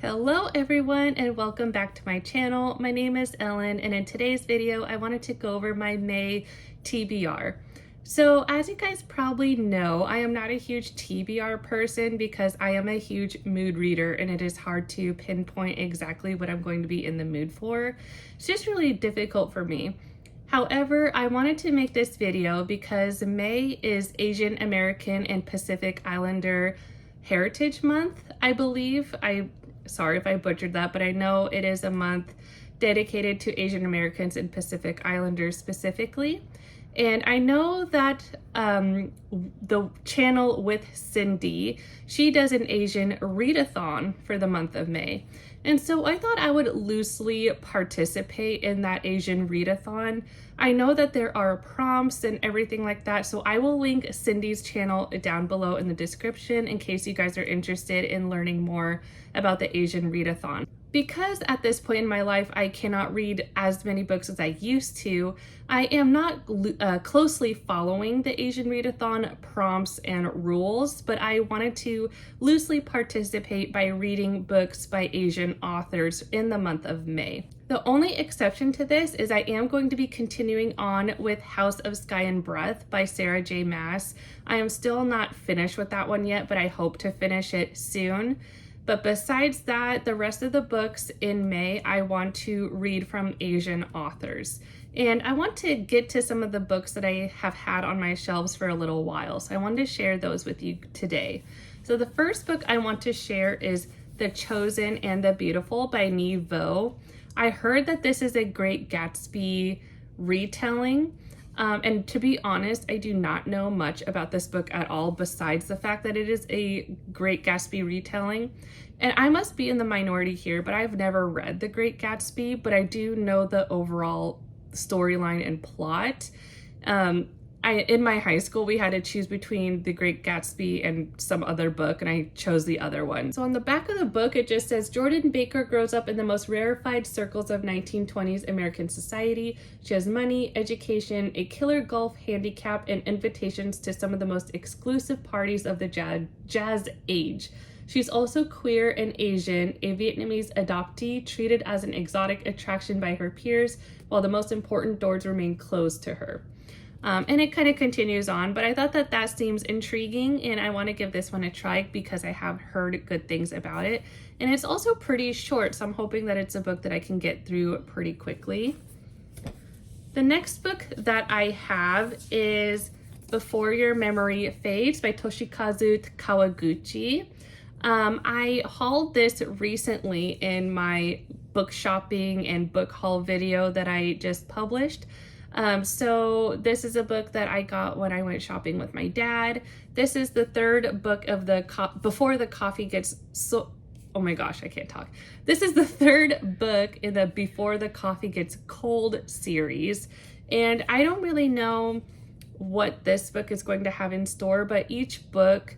Hello everyone and welcome back to my channel. My name is Ellen and in today's video I wanted to go over my May TBR. So as you guys probably know, I am not a huge TBR person because I am a huge mood reader and it is hard to pinpoint exactly what I'm going to be in the mood for. It's just really difficult for me. However, I wanted to make this video because May is Asian American and Pacific Islander Heritage Month, I believe. Sorry if I butchered that, but I know it is a month dedicated to Asian Americans and Pacific Islanders specifically. And I know that the channel with Cindy, she does an Asian Readathon for the month of May. And so I thought I would loosely participate in that Asian Readathon. I know that there are prompts and everything like that, so I will link Cindy's channel down below in the description in case you guys are interested in learning more about the Asian Readathon. Because at this point in my life I cannot read as many books as I used to, I am not closely following the Asian Readathon prompts and rules, but I wanted to loosely participate by reading books by Asian authors in the month of May. The only exception to this is I am going to be continuing on with House of Sky and Breath by Sarah J. Maas. I am still not finished with that one yet, but I hope to finish it soon. But besides that, the rest of the books in May, I want to read from Asian authors. And I want to get to some of the books that I have had on my shelves for a little while. So I wanted to share those with you today. So the first book I want to share is The Chosen and the Beautiful by Nhi Vo. I heard that this is a Great Gatsby retelling. And to be honest, I do not know much about this book at all besides the fact that it is a Great Gatsby retelling. And I must be in the minority here, but I've never read The Great Gatsby, but I do know the overall storyline and plot. In my high school, we had to choose between The Great Gatsby and some other book, and I chose the other one. So on the back of the book, it just says, Jordan Baker grows up in the most rarefied circles of 1920s American society. She has money, education, a killer golf handicap, and invitations to some of the most exclusive parties of the jazz age. She's also queer and Asian, a Vietnamese adoptee treated as an exotic attraction by her peers, while the most important doors remain closed to her. And it kind of continues on, but I thought that that seems intriguing and I want to give this one a try because I have heard good things about it. And it's also pretty short, so I'm hoping that it's a book that I can get through pretty quickly. The next book that I have is Before Your Memory Fades by Toshikazu Kawaguchi. I hauled this recently in my book shopping and book haul video that I just published. So this is a book that I got when I went shopping with my dad. This is the third book of the Before the Coffee Gets So... Oh my gosh, I can't talk. This is the third book in the Before the Coffee Gets Cold series. And I don't really know what this book is going to have in store, but each book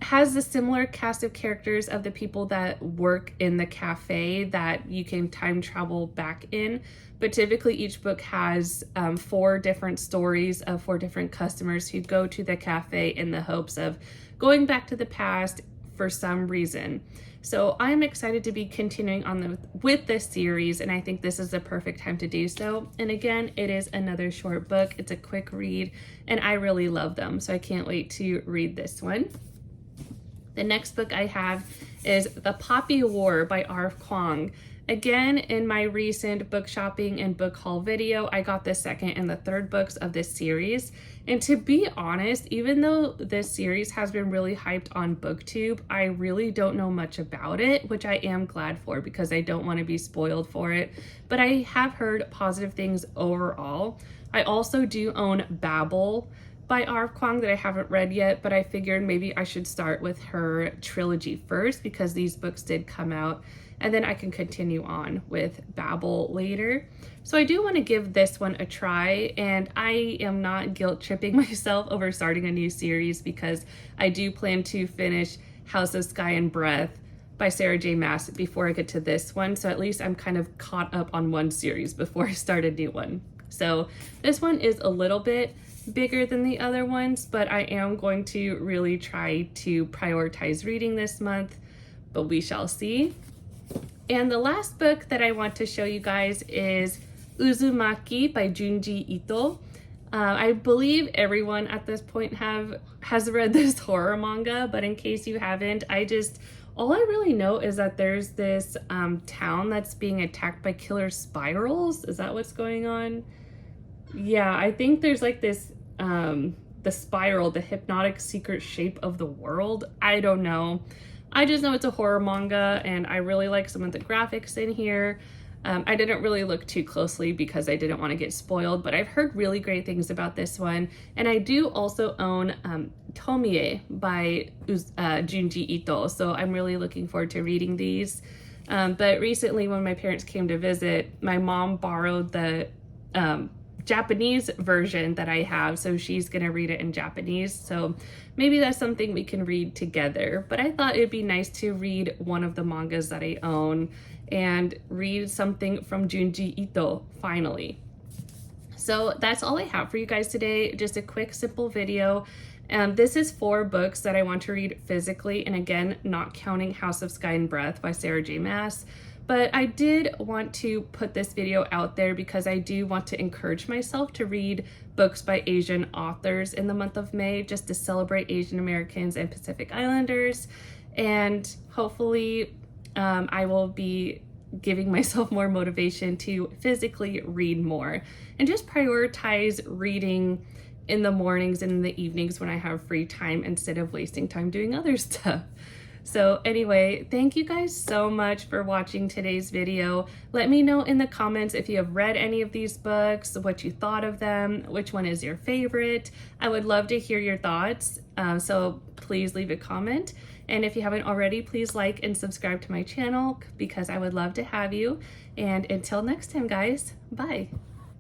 has a similar cast of characters of the people that work in the cafe that you can time travel back in. But typically each book has 4 different stories of 4 different customers who go to the cafe in the hopes of going back to the past for some reason. So I'm excited to be continuing on with this series, and I think this is the perfect time to do so. And again, it is another short book. It's a quick read, and I really love them, so I can't wait to read this one. The next book I have is The Poppy War by R. Kwong. Again, in my recent book shopping and book haul video, I got the second and the third books of this series. And to be honest, even though this series has been really hyped on BookTube, I really don't know much about it, which I am glad for because I don't want to be spoiled for it. But I have heard positive things overall. I also do own Babel by R. Kwong that I haven't read yet, but I figured maybe I should start with her trilogy first because these books did come out, and then I can continue on with Babel later. So I do want to give this one a try, and I am not guilt-tripping myself over starting a new series because I do plan to finish House of Sky and Breath by Sarah J. Maas before I get to this one, so at least I'm kind of caught up on one series before I start a new one. So this one is a little bit bigger than the other ones, but I am going to really try to prioritize reading this month. but we shall see. And the last book that I want to show you guys is Uzumaki by Junji Ito. I believe everyone at this point has read this horror manga, but in case you haven't, all I really know is that there's this town that's being attacked by killer spirals. Is that what's going on? Yeah, I think there's like this, the spiral, the hypnotic secret shape of the world. I don't know. I just know it's a horror manga and I really like some of the graphics in here. I didn't really look too closely because I didn't want to get spoiled, but I've heard really great things about this one. And I do also own Tomie by Junji Ito, so I'm really looking forward to reading these. But recently when my parents came to visit, my mom borrowed the Japanese version that I have, so she's gonna read it in Japanese, so maybe that's something we can read together. But I thought it'd be nice to read one of the mangas that I own and read something from Junji Ito finally. So that's all I have for you guys today, just a quick simple video. This is 4 books that I want to read physically, and again, not counting House of Sky and Breath by Sarah J. Maas. But I did want to put this video out there because I do want to encourage myself to read books by Asian authors in the month of May, just to celebrate Asian Americans and Pacific Islanders. And hopefully I will be giving myself more motivation to physically read more and just prioritize reading in the mornings and in the evenings when I have free time instead of wasting time doing other stuff. So anyway, thank you guys so much for watching today's video. Let me know in the comments if you have read any of these books, what you thought of them, which one is your favorite. I would love to hear your thoughts, so please leave a comment. And if you haven't already, please like and subscribe to my channel because I would love to have you. And until next time, guys, bye.